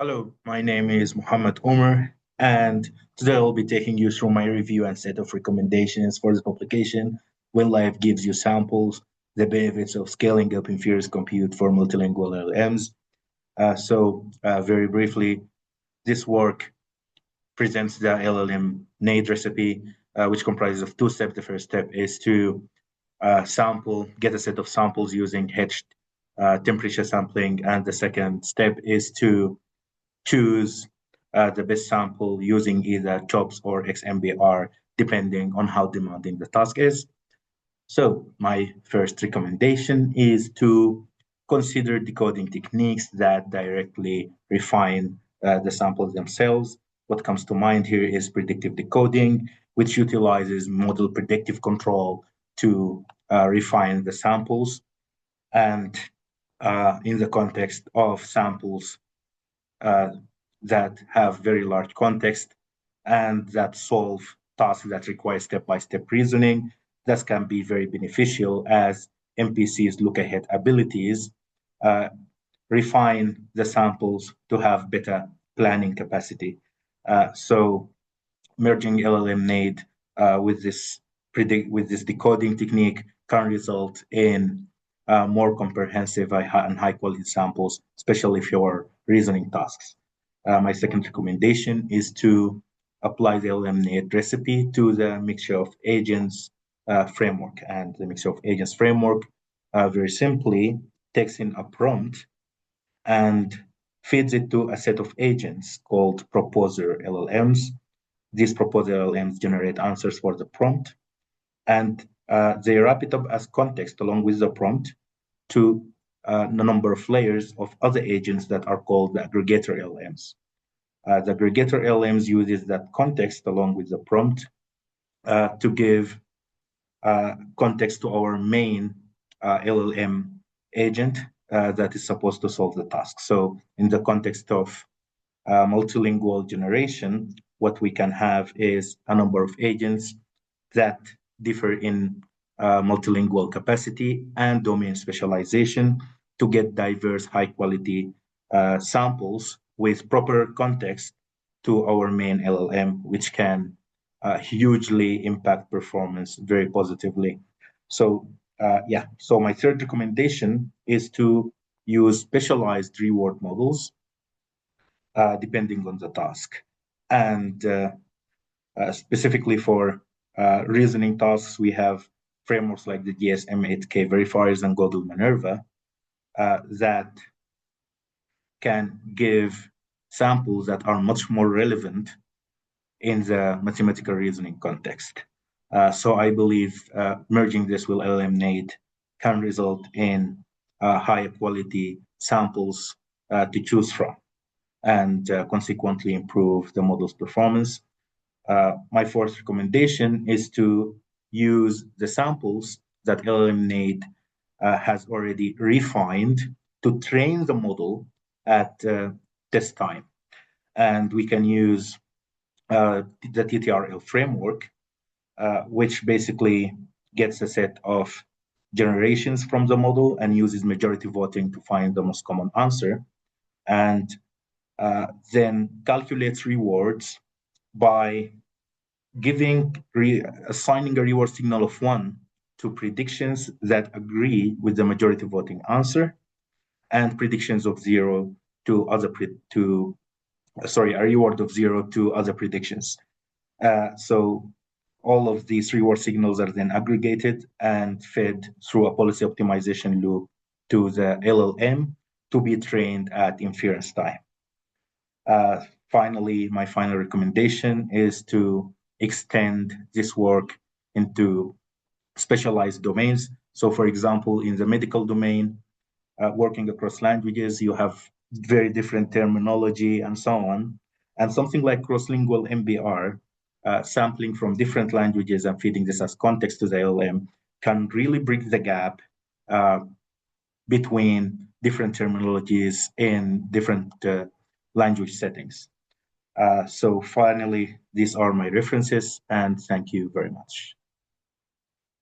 Hello, my name is Muhammad Omar, and today I'll be taking you through my review and set of recommendations for this publication. When Life gives you samples, the benefits of scaling up inference compute for multilingual LLMs. Very briefly, this work presents the LLM NAID recipe, which comprises of two steps. The first step is to get a set of samples using hedged temperature sampling, and the second step is to choose the best sample using either CHOPS or XMBR, depending on how demanding the task is. So my first recommendation is to consider decoding techniques that directly refine the samples themselves. What comes to mind here is predictive decoding, which utilizes model predictive control to refine the samples. And in the context of samples uh, that have very large context and that solve tasks that require step-by-step reasoning. This can be very beneficial as MPC's look-ahead abilities uh, refine the samples to have better planning capacity. So merging LLM NAID with this decoding technique can result in more comprehensive and high quality samples, especially for reasoning tasks. My second recommendation is to apply the LLM NAID recipe to the mixture of agents framework. And the mixture of agents framework very simply takes in a prompt and feeds it to a set of agents called proposer LLMs. These proposer LLMs generate answers for the prompt, and they wrap it up as context along with the prompt to a number of layers of other agents that are called the aggregator LLMs. The aggregator LLMs uses that context along with the prompt to give context to our main LLM agent that is supposed to solve the task. So in the context of multilingual generation, what we can have is a number of agents that differ in multilingual capacity and domain specialization to get diverse, high quality samples with proper context to our main LLM, which can hugely impact performance very positively. So my third recommendation is to use specialized reward models depending on the task. And specifically for reasoning tasks, we have frameworks like the GSM8K verifiers and Google Minerva that can give samples that are much more relevant in the mathematical reasoning context. So I believe merging this with LLM NAID can result in higher quality samples to choose from and consequently improve the model's performance. My fourth recommendation is to use the samples that LLM NAID has already refined to train the model at test time. And we can use the TTRL framework, which basically gets a set of generations from the model and uses majority voting to find the most common answer, and then calculates rewards by assigning a reward signal of 1 to predictions that agree with the majority voting answer, and predictions of 0 to a reward of 0 to other predictions. So all of these reward signals are then aggregated and fed through a policy optimization loop to the LLM to be trained at inference time. Finally, my final recommendation is to extend this work into specialized domains. So, for example, in the medical domain, working across languages, you have very different terminology and so on. And something like cross-lingual MBR, sampling from different languages and feeding this as context to the LLM, can really bridge the gap between different terminologies in different language settings. So finally, these are my references, and thank you very much.